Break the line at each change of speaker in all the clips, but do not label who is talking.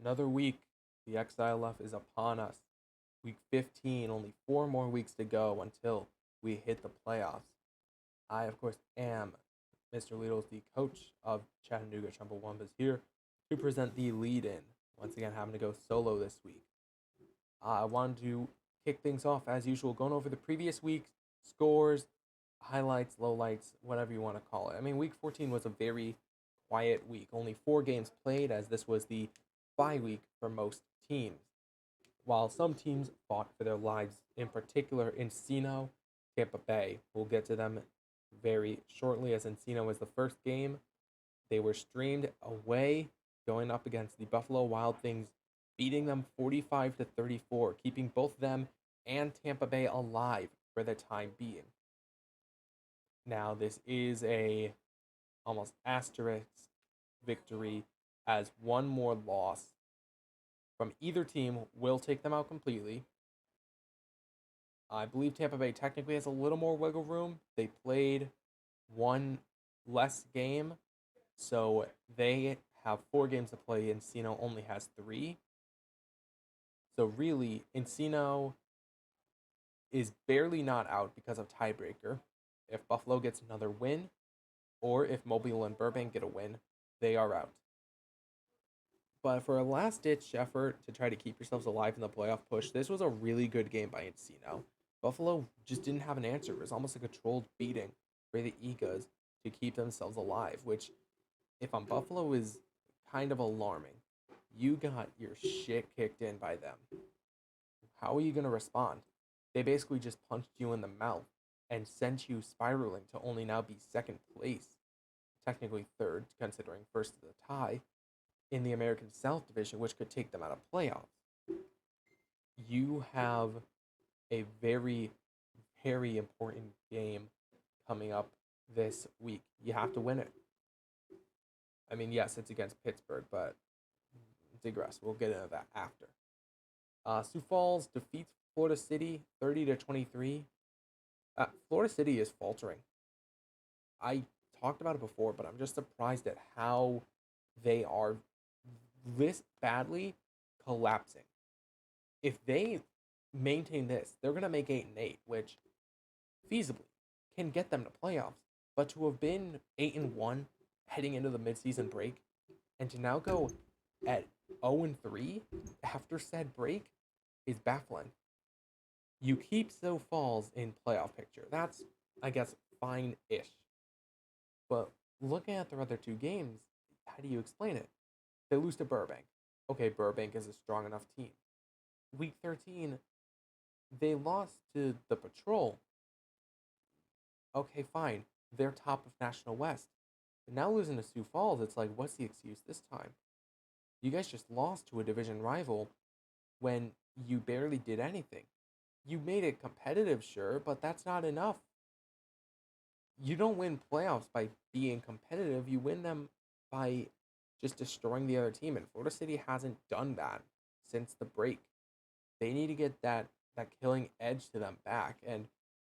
Another week, the XILF is upon us. Week 15, only 4 more weeks to go until we hit the playoffs. I, of course, am MrLeedles, the coach of Chattanooga Chumbawambas, here to present the lead in. Once again, having to go solo this week. I wanted to kick things off as usual, going over the previous week's scores, highlights, lowlights, whatever you want to call it. I mean, week 14 was a very quiet week. Only 4 games played, as this was the bye week for most teams. While some teams fought for their lives, in particular Encino, Tampa Bay. We'll get to them very shortly, as Encino was the first game. They were streamed away, going up against the Buffalo Wild Things, beating them 45 to 34, keeping both them and Tampa Bay alive for the time being. Now, this is a almost asterisk victory, as one more loss from either team will take them out completely. I believe Tampa Bay technically has a little more wiggle room. They played one less game, so they have 4 games to play. Encino only has 3. So really, Encino is barely not out because of tiebreaker. If Buffalo gets another win, or if Mobile and Burbank get a win, they are out. But for a last-ditch effort to try to keep yourselves alive in the playoff push, this was a really good game by Encino. Buffalo just didn't have an answer. It was almost a controlled beating for the Eagles to keep themselves alive, which, if I'm Buffalo, is kind of alarming. You got your shit kicked in by them. How are you going to respond? They basically just punched you in the mouth and sent you spiraling to only now be second place, technically third, considering first of the tie, in the American South Division, which could take them out of playoffs. You have a very, very important game coming up this week. You have to win it. I mean, yes, it's against Pittsburgh, but digress. We'll get into that after. Sioux Falls defeats Florida City 30 to 23. Florida City is faltering. I talked about it before, but I'm just surprised at how they are this badly collapsing. If they maintain this, they're going to make 8-8, which feasibly can get them to playoffs. But to have been 8-1 heading into the midseason break, and to now go at 0-3 after said break is baffling. You keep Sioux Falls in playoff picture. That's, I guess, fine-ish. But looking at their other 2 games, how do you explain it? They lose to Burbank. Okay, Burbank is a strong enough team. Week 13, they lost to the Patrol. Okay, fine. They're top of National West. But now losing to Sioux Falls, it's like, what's the excuse this time? You guys just lost to a division rival when you barely did anything. You made it competitive, sure, but that's not enough. You don't win playoffs by being competitive. You win them by just destroying the other team. And Florida City hasn't done that since the break. They need to get that killing edge to them back. And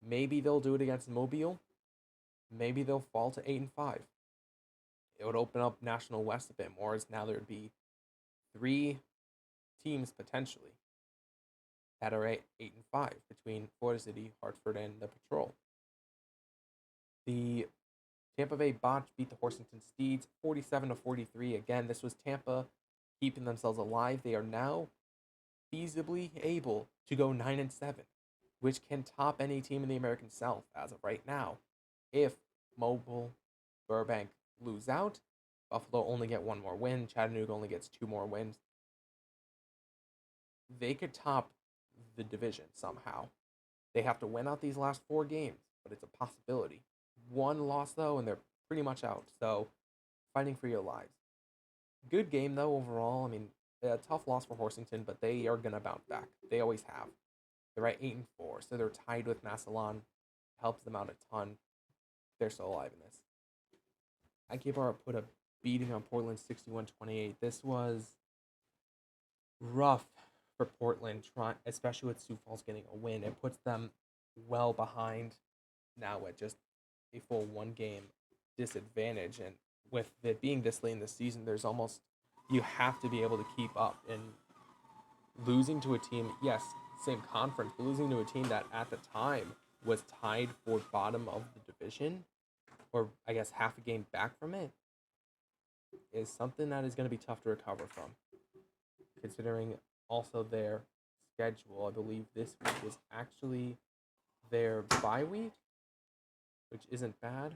maybe they'll do it against Mobile. Maybe they'll fall to 8-5. It would open up National West a bit more, as now there would be 3 teams potentially that are at 8-5 between Florida City, Hartford, and the Patrol. The Tampa Bay Botch beat the Horsington Steeds 47 to 43. Again, this was Tampa keeping themselves alive. They are now feasibly able to go 9-7, which can top any team in the American South as of right now. If Mobile, Burbank lose out, Buffalo only get 1 more win, Chattanooga only gets 2 more wins. They could top the division somehow. They have to win out these last 4 games, but it's a possibility. 1 loss, though, and they're pretty much out. So, fighting for your lives. Good game, though, overall. I mean, a tough loss for Horsington, but they are going to bounce back. They always have. They're at 8-4, so they're tied with Massillon. Helps them out a ton. They're still alive in this. Akihabara put a beating on Portland 61-28. This was rough for Portland, especially with Sioux Falls getting a win. It puts them well behind now at just a full 1-game disadvantage. And with it being this late in the season, there's almost you have to be able to keep up. And losing to a team, yes, same conference, but losing to a team that at the time was tied for bottom of the division, or I guess half a game back from it, is something that is going to be tough to recover from. Considering also their schedule, I believe this week is actually their bye week, which isn't bad.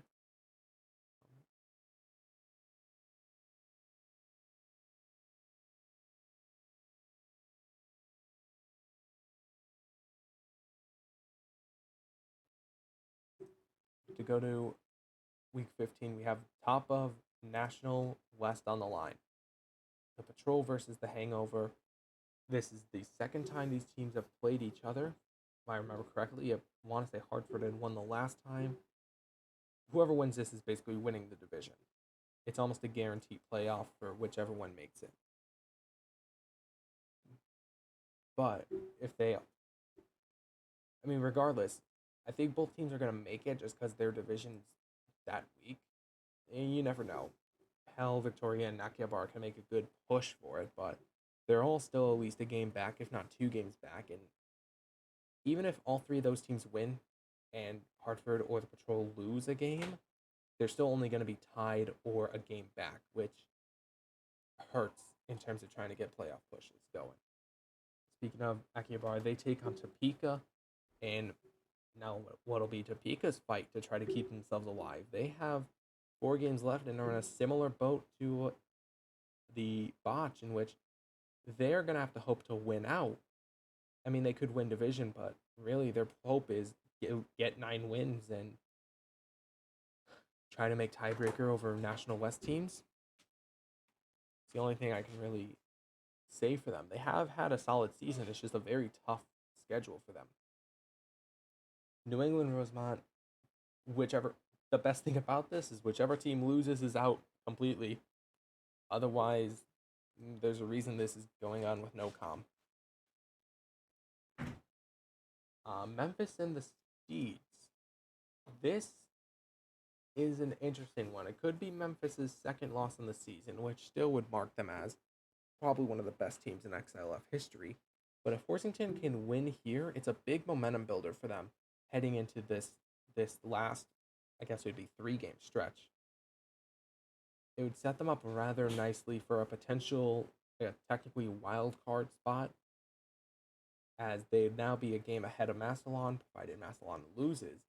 To go to week 15, we have top of National West on the line. The Patrol versus the Hangover. This is the second time these teams have played each other. If I remember correctly, I want to say Hartford had won the last time. Whoever wins this is basically winning the division. It's almost a guaranteed playoff for whichever one makes it. But if they, I mean, regardless, I think both teams are going to make it just because their division's that weak. And you never know. Hell, Victoria and Nakiabar can make a good push for it, but they're all still at least a game back, if not 2 games back. And even if all 3 of those teams win and Hartford or the Patrol lose a game, they're still only going to be tied or a game back, which hurts in terms of trying to get playoff pushes going. Speaking of Akihabara, they take on Topeka, and now what'll be Topeka's fight to try to keep themselves alive. They have 4 games left and are in a similar boat to the Botch, in which they're going to have to hope to win out. I mean, they could win division, but really their hope is get 9 wins and try to make tiebreaker over National West teams. It's the only thing I can really say for them. They have had a solid season. It's just a very tough schedule for them. New England, Rosemont, the best thing about this is whichever team loses is out completely. Otherwise, there's a reason this is going on with no com. Memphis and the Steeds. This is an interesting one. It could be Memphis's second loss in the season, which still would mark them as probably one of the best teams in XILF history. But if Horsington can win here, it's a big momentum builder for them heading into this last, I guess it would be 3-game stretch. It would set them up rather nicely for a potential, technically wild card spot, as they'd now be a game ahead of Massillon, provided Massillon loses,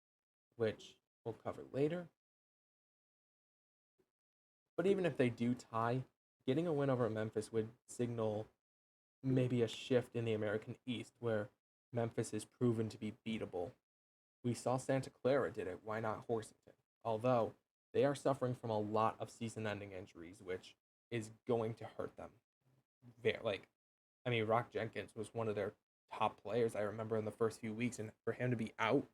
which we'll cover later. But even if they do tie, getting a win over Memphis would signal maybe a shift in the American East, where Memphis is proven to be beatable. We saw Santa Clara did it, why not Horsington? Although they are suffering from a lot of season-ending injuries, which is going to hurt them. Rock Jenkins was one of their top players, I remember, in the first few weeks, and for him to be out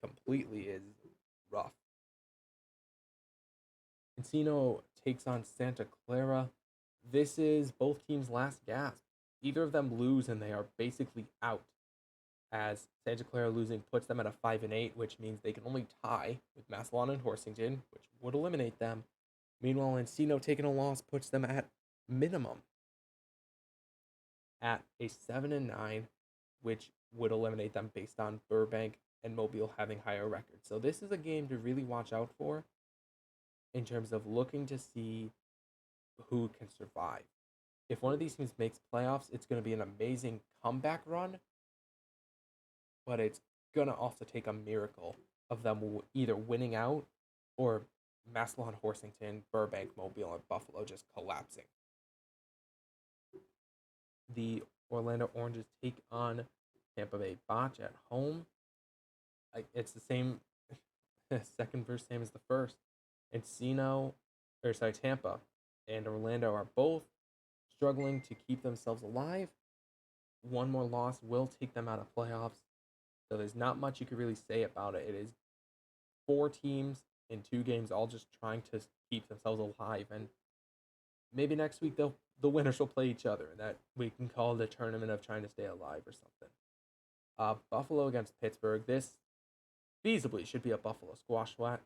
completely is rough. Encino takes on Santa Clara. This is both teams' last gasp. Either of them lose and they are basically out, as Santa Clara losing puts them at a 5-8, which means they can only tie with Massillon and Horsington, which would eliminate them. Meanwhile, Encino taking a loss puts them at minimum at a 7-9, which would eliminate them based on Burbank and Mobile having higher records. So this is a game to really watch out for in terms of looking to see who can survive. If one of these teams makes playoffs, it's going to be an amazing comeback run, but it's going to also take a miracle of them either winning out or Massillon, Horsington, Burbank, Mobile, and Buffalo just collapsing. The Orlando Oranges take on Tampa Bay Botch at home. It's the same, second verse, same as the first. Tampa and Orlando are both struggling to keep themselves alive. One more loss will take them out of playoffs. So there's not much you could really say about it. It is 4 teams in 2 games all just trying to keep themselves alive. And maybe next week the winners will play each other. That we can call it a tournament of trying to stay alive or something. Buffalo against Pittsburgh. This feasibly should be a Buffalo squash match.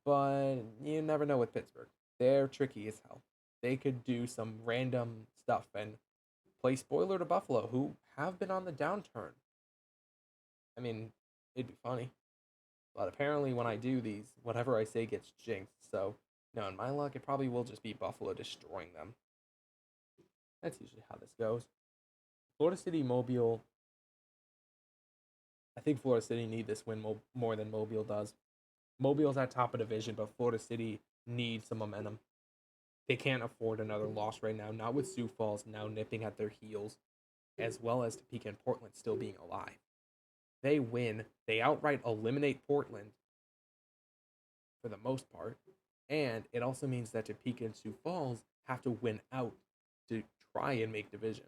But you never know with Pittsburgh. they're tricky as hell. They could do some random stuff and play spoiler to Buffalo, who have been on the downturn. I mean, it'd be funny. But apparently, when I do these, whatever I say gets jinxed. So, no, in my luck, it probably will just be Buffalo destroying them. That's usually how this goes. Florida City, Mobile. I think Florida City need this win more than Mobile does. Mobile's at top of division, but Florida City needs some momentum. They can't afford another loss right now, not with Sioux Falls now nipping at their heels, as well as Topeka and Portland still being alive. They win, they outright eliminate Portland for the most part, and it also means that Topeka and Sioux Falls have to win out to try and make division.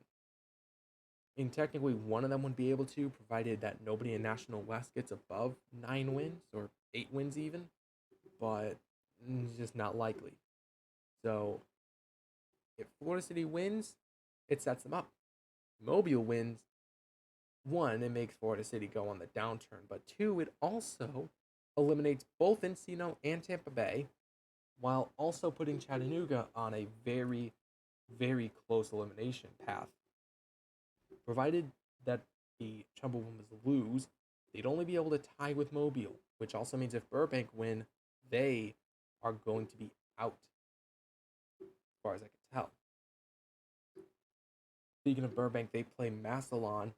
And technically, one of them would be able to, provided that nobody in National West gets above 9 wins or 8 wins even, but it's just not likely. So, if Florida City wins, it sets them up. Mobile wins, one, it makes Florida City go on the downturn, but two, it also eliminates both Encino and Tampa Bay, while also putting Chattanooga on a very, very close elimination path. Provided that the Chumbawambas lose, they'd only be able to tie with Mobile, which also means if Burbank win, they are going to be out, as far as I can tell. Speaking of Burbank, they play Massillon,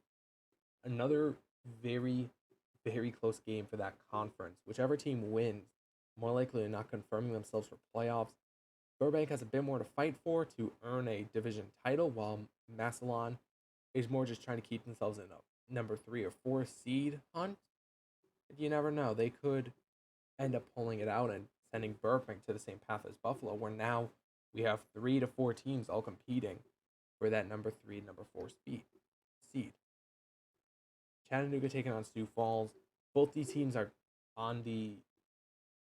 another very, very close game for that conference. Whichever team wins, more likely than not confirming themselves for playoffs. Burbank has a bit more to fight for to earn a division title, while Massillon is more just trying to keep themselves in a number 3 or 4 seed hunt. But you never know. They could end up pulling it out and sending Burbank to the same path as Buffalo, where now we have 3 to 4 teams all competing for that number 3, number 4 seed. Chattanooga taking on Sioux Falls. Both these teams are on the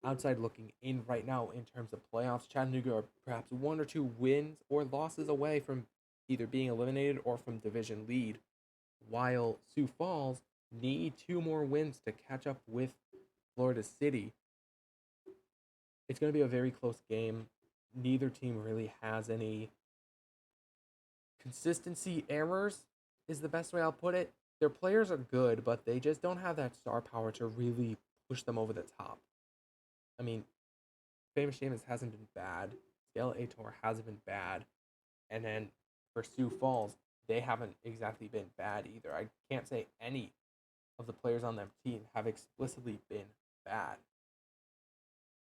outside looking in right now in terms of playoffs. Chattanooga are perhaps 1 or 2 wins or losses away from either being eliminated or from division lead, while Sioux Falls need 2 more wins to catch up with Florida City. It's going to be a very close game. Neither team really has any consistency errors, is the best way I'll put it. Their players are good, but they just don't have that star power to really push them over the top. I mean, Famous James hasn't been bad. Scala Ator hasn't been bad. And then for Sioux Falls, they haven't exactly been bad either. I can't say any of the players on their team have explicitly been bad.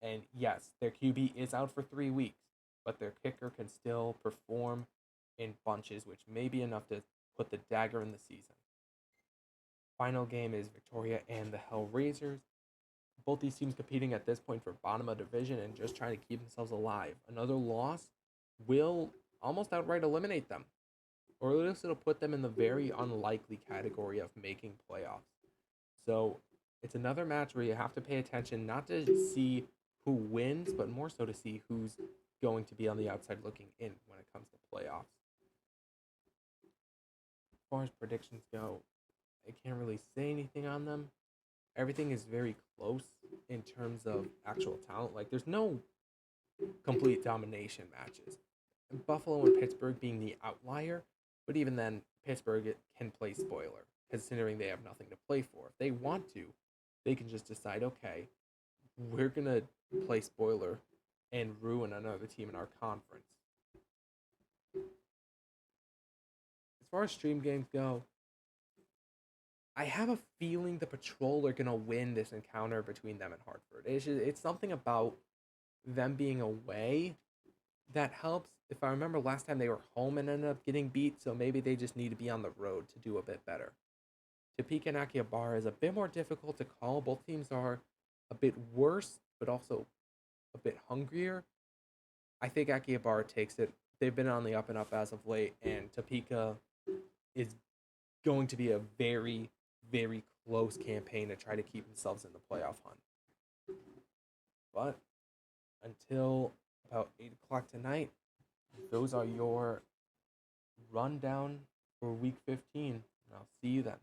And yes, their QB is out for 3 weeks, but their kicker can still perform in bunches, which may be enough to put the dagger in the season. Final game is Victoria and the Hellraisers. Both these teams competing at this point for bottom of division and just trying to keep themselves alive. Another loss will almost outright eliminate them, or at least it'll put them in the very unlikely category of making playoffs. So it's another match where you have to pay attention, not to see who wins, but more so to see who's going to be on the outside looking in when it comes to playoffs. As far as predictions go, I can't really say anything on them. Everything is very close in terms of actual talent. Like, there's no complete domination matches. Buffalo and Pittsburgh being the outlier, but even then, Pittsburgh can play spoiler, considering they have nothing to play for. If they want to, they can just decide, okay, we're going to play spoiler and ruin another team in our conference. As far as stream games go, I have a feeling the Patrol are going to win this encounter between them and Hartford. It's something about them being away that helps. If I remember last time they were home and ended up getting beat, so maybe they just need to be on the road to do a bit better. Topeka and Akihabara is a bit more difficult to call. Both teams are a bit worse, but also a bit hungrier. I think Akihabara takes it. They've been on the up and up as of late, and Topeka is going to be a very, very close campaign to try to keep themselves in the playoff hunt. But until about 8 o'clock tonight, those are your rundown for week 15. And I'll see you then.